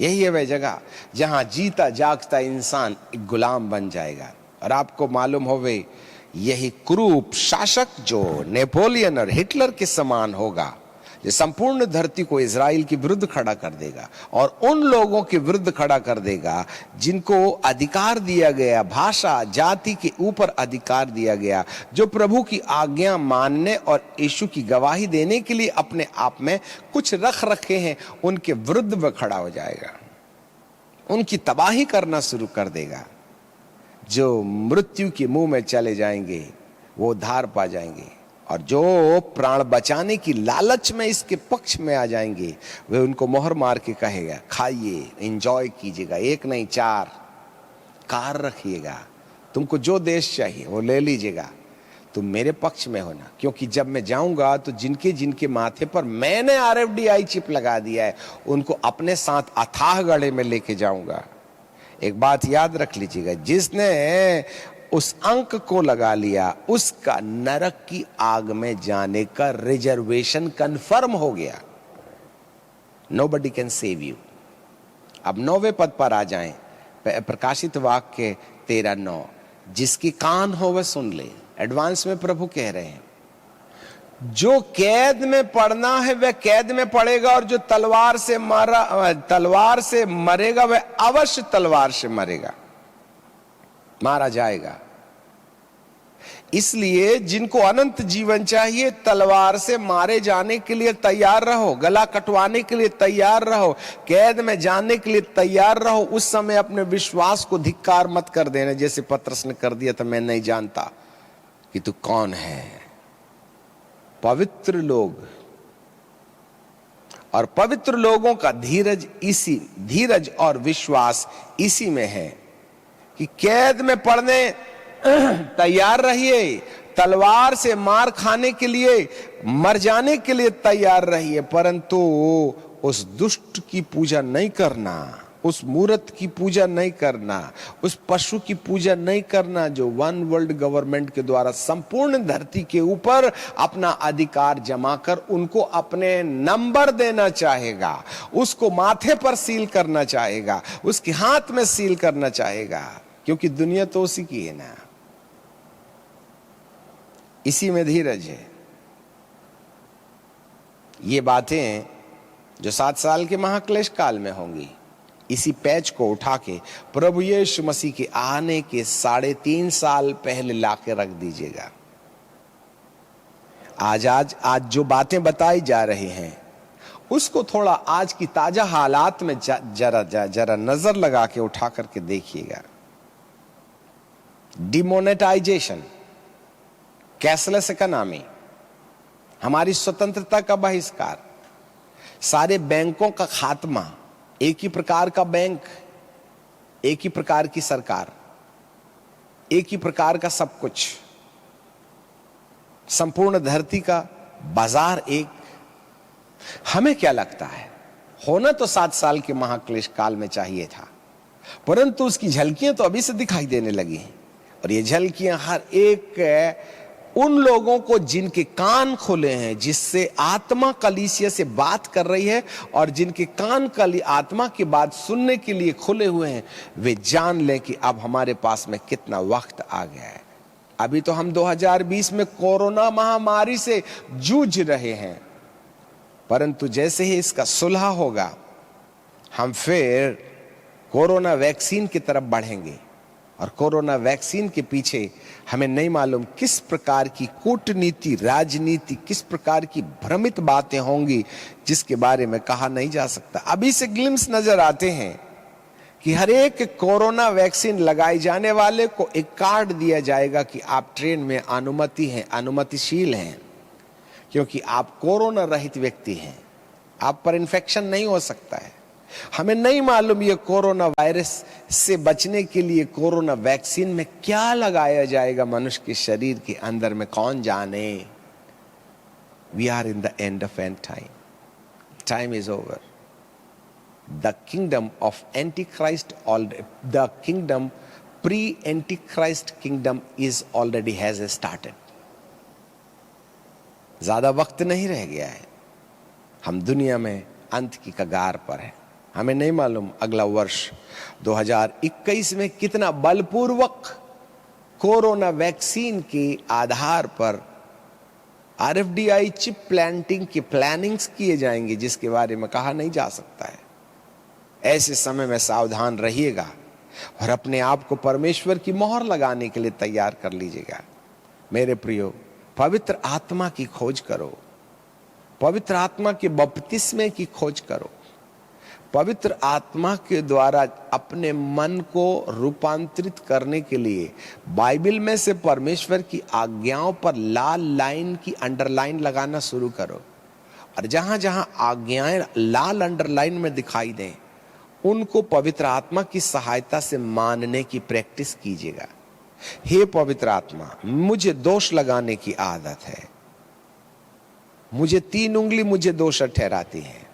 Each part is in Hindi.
यही है वह जगह जहां जीता जागता इंसान एक गुलाम बन जाएगा। और आपको मालूम होवे यही क्रूप शासक जो नेपोलियन और हिटलर के समान होगा, जो संपूर्ण धरती को इजराइल के विरुद्ध खड़ा कर देगा और उन लोगों के विरुद्ध खड़ा कर देगा जिनको अधिकार दिया गया, भाषा जाति के ऊपर अधिकार दिया गया, जो प्रभु की आज्ञा मानने और यीशु की गवाही देने के लिए अपने आप में कुछ रख रखे हैं, उनके विरुद्ध वह खड़ा हो जाएगा, उनकी तबाही करना शुरू कर देगा। जो मृत्यु के मुंह में चले जाएंगे वो उद्धार पा जाएंगे, और जो प्राण बचाने की लालच में इसके पक्ष में आ जाएंगे वे उनको मोहर मार के कहेगा, खाइए, एंजॉय कीजिएगा, एक नहीं 4 कार रखिएगा, तुमको जो देश चाहिए वो ले लीजिएगा, तुम मेरे पक्ष में होना। क्योंकि जब मैं जाऊंगा तो जिनके जिनके माथे पर मैंने RFID चिप लगा दिया है उनको अपने साथ अथाह गढ़े में लेके जाऊंगा। एक बात याद रख लीजिएगा, जिसने उस अंक को लगा लिया उसका नरक की आग में जाने का रिजर्वेशन कंफर्म हो गया। Nobody can save you. अब 9वें पद पर आ जाएं, प्रकाशित वाक्य 13:9, जिसकी कान हो वह सुन ले। एडवांस में प्रभु कह रहे हैं जो कैद में पड़ना है वह कैद में पड़ेगा, और जो तलवार से मरेगा वह अवश्य तलवार से मरेगा, मारा जाएगा। इसलिए जिनको अनंत जीवन चाहिए तलवार से मारे जाने के लिए तैयार रहो, गला कटवाने के लिए तैयार रहो, कैद में जाने के लिए तैयार रहो। उस समय अपने विश्वास को धिक्कार मत कर देना, जैसे पतरस ने कर दिया था, मैं नहीं जानता कि तू कौन है। पवित्र लोग और पवित्र लोगों का धीरज और विश्वास इसी में है कि कैद में पड़ने तैयार रहिए, तलवार से मार खाने के लिए, मर जाने के लिए तैयार रहिए, परंतु उस दुष्ट की पूजा नहीं करना, उस मूर्त की पूजा नहीं करना, उस पशु की पूजा नहीं करना जो वन वर्ल्ड गवर्नमेंट के द्वारा संपूर्ण धरती के ऊपर अपना अधिकार जमा कर उनको अपने नंबर देना चाहेगा, उसको माथे पर सील करना चाहेगा, उसके हाथ में सील करना चाहेगा, क्योंकि दुनिया तो उसी की है ना। इसी में धीरज है। ये बातें जो 7 साल के महाक्लेश काल में होंगी, इसी पैच को उठा के प्रभु यीशु मसीह के आने के 3.5 साल पहले लाके रख दीजिएगा। आज जो बातें बताई जा रही हैं उसको थोड़ा आज की ताजा हालात में जरा नजर लगा के उठा करके देखिएगा। डिमोनेटाइजेशन, कैशलेस इकोनॉमी, हमारी स्वतंत्रता का बहिष्कार, सारे बैंकों का खात्मा, एक ही प्रकार का बैंक, एक ही प्रकार की सरकार, एक ही प्रकार का सब कुछ, संपूर्ण धरती का बाजार एक। हमें क्या लगता है, होना तो 7 साल के महाक्लेश काल में चाहिए था, परंतु उसकी झलकियां तो अभी से दिखाई देने लगी हैं। और ये झलकियां हर एक उन लोगों को जिनके कान खुले हैं, जिससे आत्मा कलीसिया से बात कर रही है, और जिनके कान आत्मा की बात सुनने के लिए खुले हुए हैं, वे जान लें कि अब हमारे पास में कितना वक्त आ गया है। अभी तो हम 2020 में कोरोना महामारी से जूझ रहे हैं, परंतु जैसे ही इसका सुलह होगा हम फिर कोरोना वैक्सीन की तरफ बढ़ेंगे, और कोरोना वैक्सीन के पीछे हमें नहीं मालूम किस प्रकार की कूटनीति, राजनीति, किस प्रकार की भ्रमित बातें होंगी जिसके बारे में कहा नहीं जा सकता। अभी से ग्लिम्स नजर आते हैं कि हर एक कोरोना वैक्सीन लगाए जाने वाले को एक कार्ड दिया जाएगा कि आप ट्रेन में अनुमतिशील हैं, क्योंकि आप कोरोना रहित व्यक्ति हैं, आप पर इन्फेक्शन नहीं हो सकता है। हमें नहीं मालूम ये कोरोना वायरस से बचने के लिए कोरोना वैक्सीन में क्या लगाया जाएगा मनुष्य के शरीर के अंदर में, कौन जाने। We are in the end of end time, time is over. The kingdom of antichrist, the kingdom pre antichrist kingdom is already has started. ज्यादा वक्त नहीं रह गया है, हम दुनिया में अंत की कगार पर हैं। हमें नहीं मालूम अगला वर्ष 2021 में कितना बलपूर्वक कोरोना वैक्सीन के आधार पर RFDI चिप प्लांटिंग की प्लानिंग्स किए जाएंगे, जिसके बारे में कहा नहीं जा सकता है। ऐसे समय में सावधान रहिएगा और अपने आप को परमेश्वर की मोहर लगाने के लिए तैयार कर लीजिएगा। मेरे प्रियो, पवित्र आत्मा की खोज करो, पवित्र आत्मा के बपतिस्मे की खोज करो, पवित्र आत्मा के द्वारा अपने मन को रूपांतरित करने के लिए बाइबल में से परमेश्वर की आज्ञाओं पर लाल लाइन की अंडरलाइन लगाना शुरू करो, और जहां जहां आज्ञाएं लाल अंडरलाइन में दिखाई दें उनको पवित्र आत्मा की सहायता से मानने की प्रैक्टिस कीजिएगा। हे पवित्र आत्मा, मुझे दोष लगाने की आदत है, मुझे 3 उंगली मुझे दोष ठहराती है।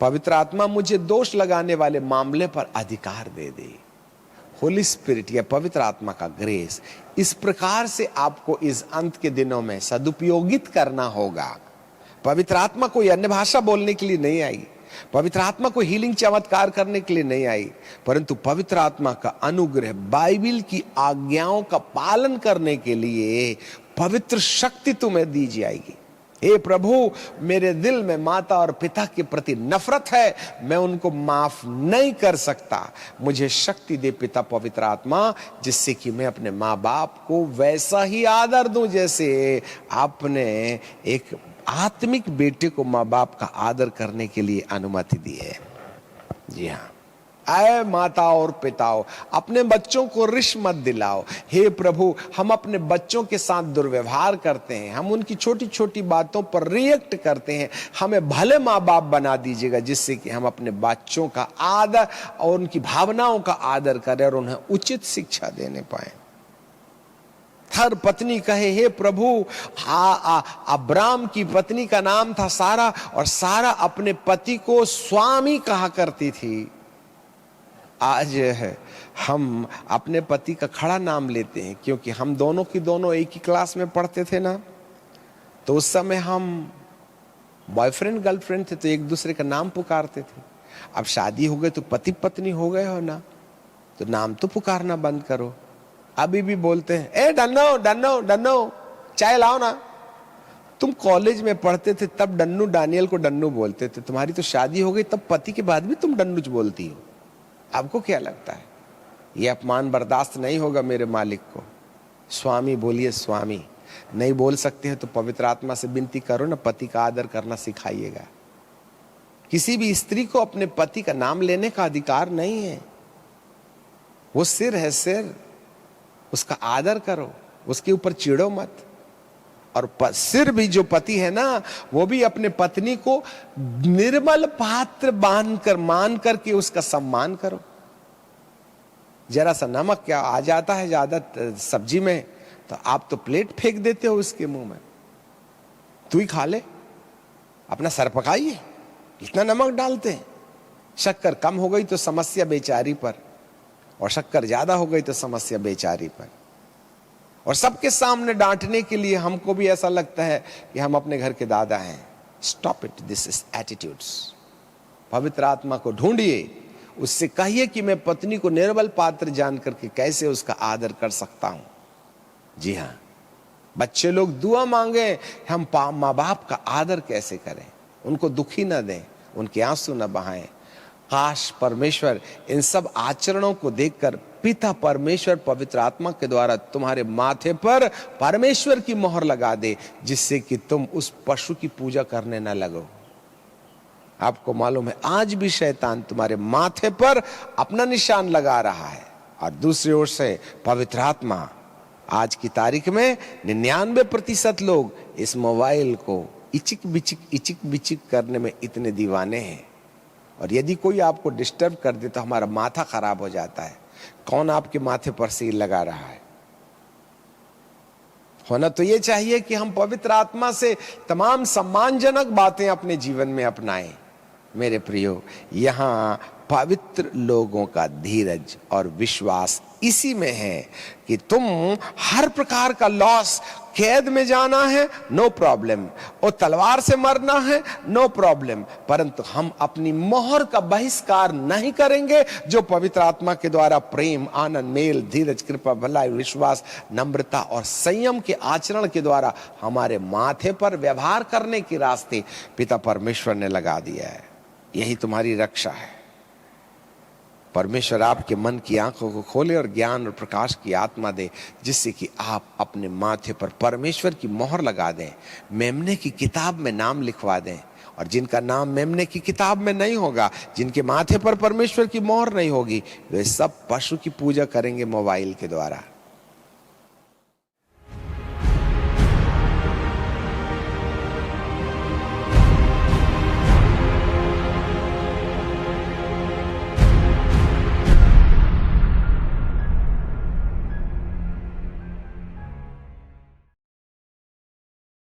पवित्र आत्मा, मुझे दोष लगाने वाले मामले पर अधिकार दे दे। होली स्पिरिट या पवित्र आत्मा का ग्रेस, इस प्रकार से आपको इस अंत के दिनों में सदुपयोगित करना होगा। पवित्र आत्मा कोई अन्य भाषा बोलने के लिए नहीं आई, पवित्र आत्मा को हीलिंग चमत्कार करने के लिए नहीं आई, परंतु पवित्र आत्मा का अनुग्रह बाइबल की आज्ञाओं का पालन करने के लिए पवित्र शक्ति तुम्हें दी जाएगी। हे प्रभु, मेरे दिल में माता और पिता के प्रति नफरत है, मैं उनको माफ नहीं कर सकता। मुझे शक्ति दे पिता पवित्र आत्मा, जिससे कि मैं अपने माँ बाप को वैसा ही आदर दूं जैसे आपने एक आत्मिक बेटे को माँ बाप का आदर करने के लिए अनुमति दी है। जी हाँ, आए माताओं और पिताओं, अपने बच्चों को रिश मत दिलाओ। हे प्रभु, हम अपने बच्चों के साथ दुर्व्यवहार करते हैं, हम उनकी छोटी छोटी बातों पर रिएक्ट करते हैं। हमें भले माँ बाप बना दीजिएगा, जिससे कि हम अपने बच्चों का आदर और उनकी भावनाओं का आदर करें और उन्हें उचित शिक्षा देने पाए। हर पत्नी कहे, हे प्रभु, अब्राम की पत्नी का नाम था सारा, और सारा अपने पति को स्वामी कहा करती थी। आज हम अपने पति का खड़ा नाम लेते हैं, क्योंकि हम दोनों की दोनों एक ही क्लास में पढ़ते थे ना, तो उस समय हम बॉयफ्रेंड गर्लफ्रेंड थे तो एक दूसरे का नाम पुकारते थे। अब शादी हो गई तो पति पत्नी हो गए हो ना, तो नाम तो पुकारना बंद करो। अभी भी बोलते हैं, ए डन्नो डन्नो डन्नो चाय लाओ ना। तुम कॉलेज में पढ़ते थे तब डन्नू डानियल को डन्नू बोलते थे, तुम्हारी तो शादी हो गई तब पति के बाद भी तुम डन्नू बोलती हो। आपको क्या लगता है यह अपमान बर्दाश्त नहीं होगा मेरे मालिक को? स्वामी बोलिए स्वामी। नहीं बोल सकते हैं तो पवित्र आत्मा से विनती करो ना, पति का आदर करना सिखाइएगा। किसी भी स्त्री को अपने पति का नाम लेने का अधिकार नहीं है। वो सिर है, सिर, उसका आदर करो, उसके ऊपर चिढ़ो मत। और सिर भी जो पति है ना, वो भी अपने पत्नी को निर्मल पात्र मान करके उसका सम्मान करो। जरा सा नमक क्या आ जाता है ज्यादा सब्जी में, तो आप तो प्लेट फेंक देते हो उसके मुंह में। तू ही खा ले, अपना सर पकाइए, इतना नमक डालते हैं। शक्कर कम हो गई तो समस्या बेचारी पर, और शक्कर ज्यादा हो गई तो समस्या बेचारी पर। और सबके सामने डांटने के लिए हमको भी ऐसा लगता है कि हम अपने घर के दादा हैं। Stop it, this is attitudes. पवित्र आत्मा को ढूंढिए, उससे कहिए कि मैं पत्नी को निर्बल पात्र जान करके कैसे उसका आदर कर सकता हूं। जी हाँ, बच्चे लोग दुआ मांगे, हम माँ बाप का आदर कैसे करें, उनको दुखी ना दें, उनके आंसू ना बहाएं। काश परमेश्वर इन सब आचरणों को देखकर पिता परमेश्वर पवित्र आत्मा के द्वारा तुम्हारे माथे पर परमेश्वर की मोहर लगा दे, जिससे कि तुम उस पशु की पूजा करने न लगो। आपको मालूम है आज भी शैतान तुम्हारे माथे पर अपना निशान लगा रहा है, और दूसरी ओर से पवित्र आत्मा, आज की तारीख में 99% लोग इस मोबाइल को इचिक बिचिक करने में इतने दीवाने हैं। और यदि कोई आपको डिस्टर्ब कर दे तो हमारा माथा खराब हो जाता है। कौन आपके माथे पर सील लगा रहा है? होना तो ये चाहिए कि हम पवित्र आत्मा से तमाम सम्मानजनक बातें अपने जीवन में अपनाएं। मेरे प्रियो, यहाँ पवित्र लोगों का धीरज और विश्वास इसी में है कि तुम हर प्रकार का लॉस कैद में जाना है, नो प्रॉब्लम, और तलवार से मरना है, नो प्रॉब्लम, परंतु हम अपनी मोहर का बहिष्कार नहीं करेंगे जो पवित्र आत्मा के द्वारा प्रेम, आनंद, मेल, धीरज, कृपा, भलाई, विश्वास, नम्रता और संयम के आचरण के द्वारा हमारे माथे पर व्यवहार करने के रास्ते पिता परमेश्वर ने लगा दिया है। यही तुम्हारी रक्षा है। परमेश्वर आपके मन की आंखों को खोले और ज्ञान और प्रकाश की आत्मा दे, जिससे कि आप अपने माथे पर परमेश्वर की मोहर लगा दें, मेमने की किताब में नाम लिखवा दें। और जिनका नाम मेमने की किताब में नहीं होगा, जिनके माथे पर परमेश्वर की मोहर नहीं होगी, वे सब पशु की पूजा करेंगे मोबाइल के द्वारा।